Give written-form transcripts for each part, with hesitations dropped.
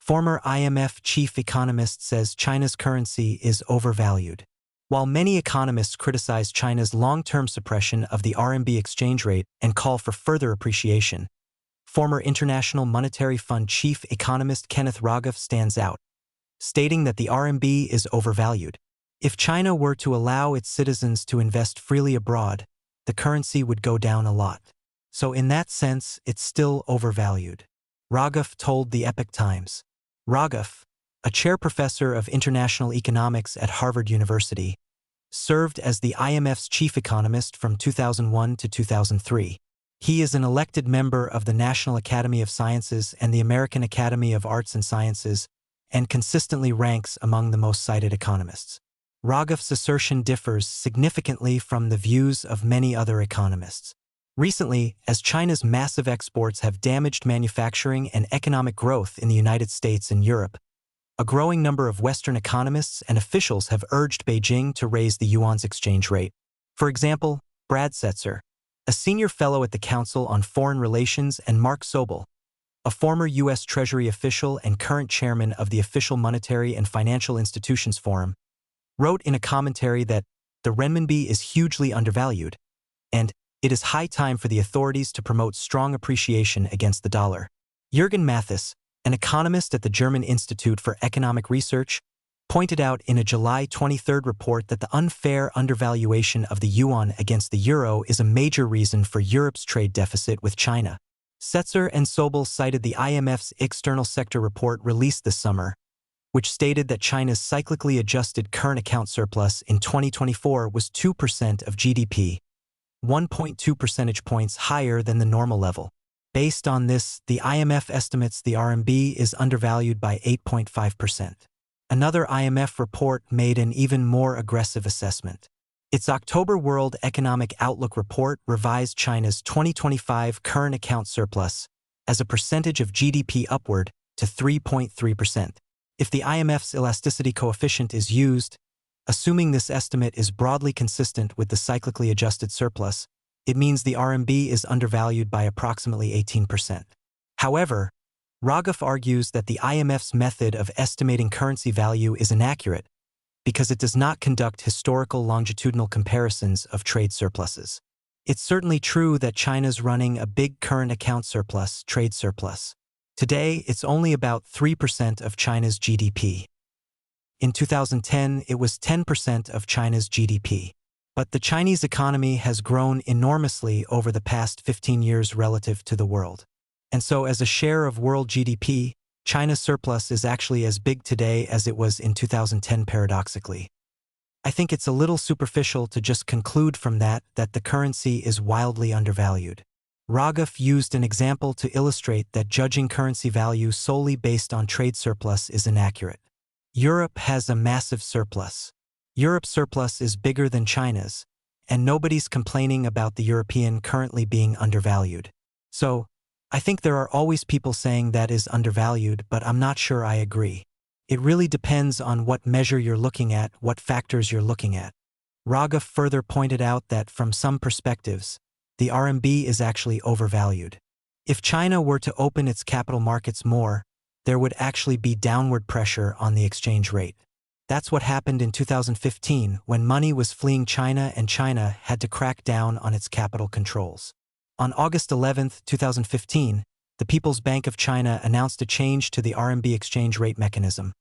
Former IMF chief economist says China's currency is overvalued. While many economists criticize China's long-term suppression of the RMB exchange rate and call for further appreciation, former International Monetary Fund chief economist Kenneth Rogoff stands out, stating that the RMB is overvalued. If China were to allow its citizens to invest freely abroad, the currency would go down a lot. So in that sense, it's still overvalued. Rogoff told the Epoch Times. Rogoff, a chair professor of international economics at Harvard University, served as the IMF's chief economist from 2001 to 2003. He is an elected member of the National Academy of Sciences and the American Academy of Arts and Sciences, and consistently ranks among the most cited economists. Rogoff's assertion differs significantly from the views of many other economists. Recently, as China's massive exports have damaged manufacturing and economic growth in the United States and Europe, a growing number of Western economists and officials have urged Beijing to raise the yuan's exchange rate. For example, Brad Setzer, a senior fellow at the Council on Foreign Relations, and Mark Sobel, a former U.S. Treasury official and current chairman of the Official Monetary and Financial Institutions Forum, wrote in a commentary that the renminbi is hugely undervalued, and it is high time for the authorities to promote strong appreciation against the dollar. Jürgen Mathis, an economist at the German Institute for Economic Research, pointed out in a July 23 report that the unfair undervaluation of the yuan against the euro is a major reason for Europe's trade deficit with China. Setzer and Sobel cited the IMF's external sector report released this summer, which stated that China's cyclically adjusted current account surplus in 2024 was 2% of GDP, 1.2 percentage points higher than the normal level. Based on this, the IMF estimates the RMB is undervalued by 8.5%. Another IMF report made an even more aggressive assessment. Its October World Economic Outlook report revised China's 2025 current account surplus as a percentage of GDP upward to 3.3%. If the IMF's elasticity coefficient is used, assuming this estimate is broadly consistent with the cyclically adjusted surplus, it means the RMB is undervalued by approximately 18%. However, Rogoff argues that the IMF's method of estimating currency value is inaccurate because it does not conduct historical longitudinal comparisons of trade surpluses. It's certainly true that China's running a big current account surplus, trade surplus. Today, it's only about 3% of China's GDP. In 2010, it was 10% of China's GDP. But the Chinese economy has grown enormously over the past 15 years relative to the world. And so as a share of world GDP, China's surplus is actually as big today as it was in 2010 paradoxically. I think it's a little superficial to just conclude from that the currency is wildly undervalued. Rogoff used an example to illustrate that judging currency value solely based on trade surplus is inaccurate. Europe has a massive surplus. Europe's surplus is bigger than China's, and nobody's complaining about the European currently being undervalued. So, I think there are always people saying that is undervalued, but I'm not sure I agree. It really depends on what measure you're looking at, what factors you're looking at. Rogoff further pointed out that from some perspectives, the RMB is actually overvalued. If China were to open its capital markets more, there would actually be downward pressure on the exchange rate. That's what happened in 2015 when money was fleeing China and China had to crack down on its capital controls. On August 11, 2015, the People's Bank of China announced a change to the RMB exchange rate mechanism,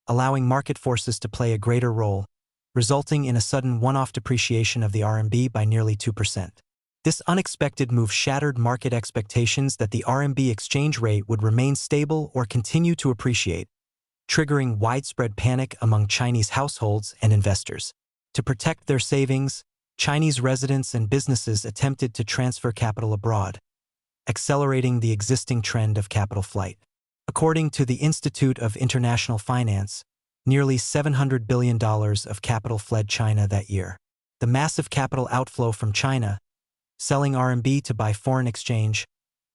allowing market forces to play a greater role, resulting in a sudden one-off depreciation of the RMB by nearly 2%. This unexpected move shattered market expectations that the RMB exchange rate would remain stable or continue to appreciate, triggering widespread panic among Chinese households and investors. To protect their savings, Chinese residents and businesses attempted to transfer capital abroad, accelerating the existing trend of capital flight. According to the Institute of International Finance, nearly $700 billion of capital fled China that year. The massive capital outflow from China, selling RMB to buy foreign exchange,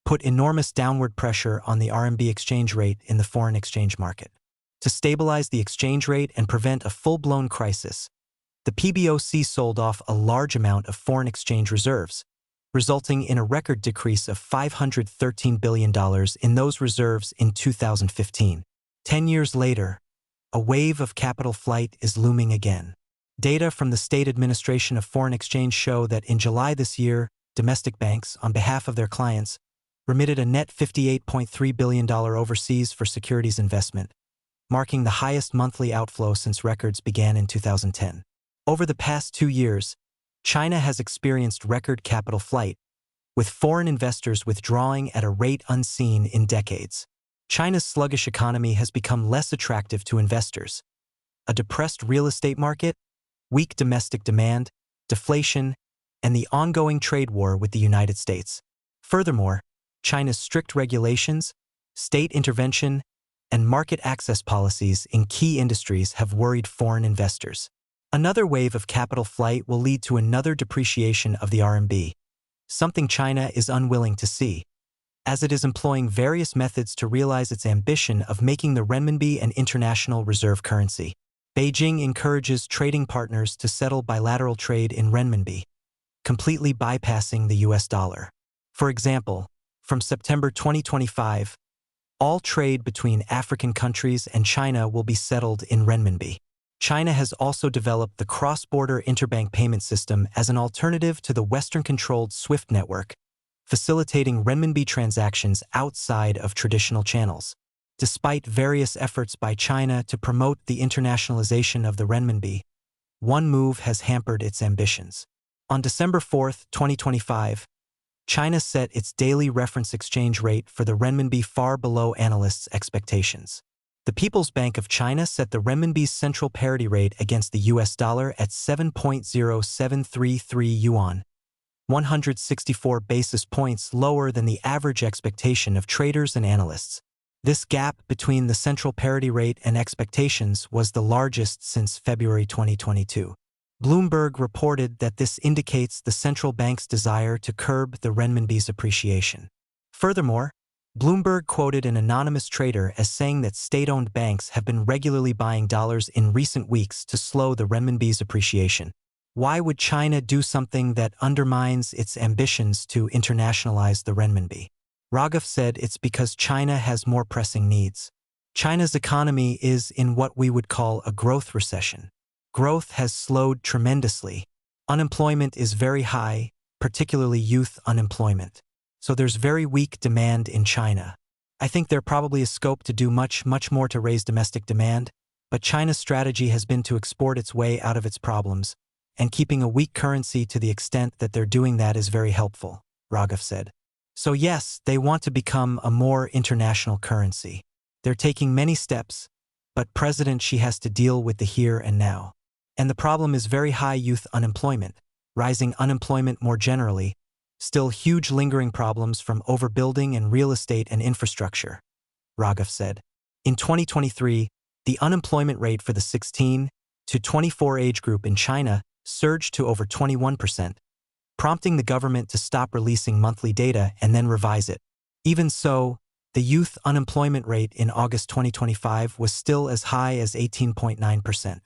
put enormous downward pressure on the RMB exchange rate in the foreign exchange market. To stabilize the exchange rate and prevent a full-blown crisis, the PBOC sold off a large amount of foreign exchange reserves, resulting in a record decrease of $513 billion in those reserves in 2015. 10 years later, a wave of capital flight is looming again. Data from the State Administration of Foreign Exchange show that in July this year, domestic banks, on behalf of their clients, remitted a net $58.3 billion overseas for securities investment, marking the highest monthly outflow since records began in 2010. Over the past 2 years, China has experienced record capital flight, with foreign investors withdrawing at a rate unseen in decades. China's sluggish economy has become less attractive to investors. A depressed real estate market, weak domestic demand, deflation, and the ongoing trade war with the United States. Furthermore, China's strict regulations, state intervention, and market access policies in key industries have worried foreign investors. Another wave of capital flight will lead to another depreciation of the RMB, something China is unwilling to see, as it is employing various methods to realize its ambition of making the renminbi an international reserve currency. Beijing encourages trading partners to settle bilateral trade in renminbi, completely bypassing the US dollar. For example, from September 2025, all trade between African countries and China will be settled in renminbi. China has also developed the cross-border interbank payment system as an alternative to the Western-controlled SWIFT network, facilitating renminbi transactions outside of traditional channels. Despite various efforts by China to promote the internationalization of the renminbi, one move has hampered its ambitions. On December 4, 2025, China set its daily reference exchange rate for the renminbi far below analysts' expectations. The People's Bank of China set the renminbi's central parity rate against the US dollar at 7.0733 yuan, 164 basis points lower than the average expectation of traders and analysts. This gap between the central parity rate and expectations was the largest since February 2022. Bloomberg reported that this indicates the central bank's desire to curb the renminbi's appreciation. Furthermore, Bloomberg quoted an anonymous trader as saying that state-owned banks have been regularly buying dollars in recent weeks to slow the renminbi's appreciation. Why would China do something that undermines its ambitions to internationalize the renminbi? Raghav said it's because China has more pressing needs. China's economy is in what we would call a growth recession. Growth has slowed tremendously. Unemployment is very high, particularly youth unemployment. So there's very weak demand in China. I think there probably is scope to do much more to raise domestic demand, but China's strategy has been to export its way out of its problems, and keeping a weak currency to the extent that they're doing that is very helpful, Raghav said. So yes, they want to become a more international currency. They're taking many steps, but President Xi has to deal with the here and now. And the problem is very high youth unemployment, rising unemployment more generally, still huge lingering problems from overbuilding and real estate and infrastructure, Raghav said. In 2023, the unemployment rate for the 16 to 24 age group in China surged to over 21%, prompting the government to stop releasing monthly data and then revise it. Even so, the youth unemployment rate in August 2025 was still as high as 18.9%.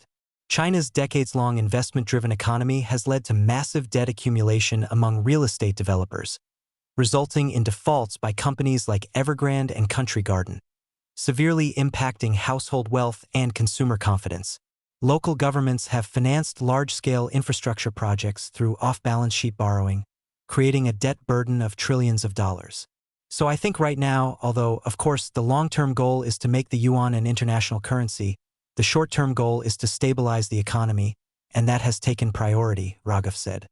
China's decades-long investment-driven economy has led to massive debt accumulation among real estate developers, resulting in defaults by companies like Evergrande and Country Garden, severely impacting household wealth and consumer confidence. Local governments have financed large-scale infrastructure projects through off-balance sheet borrowing, creating a debt burden of trillions of dollars. So I think right now, although, of course, the long-term goal is to make the yuan an international currency, the short-term goal is to stabilize the economy, and that has taken priority, Raghav said.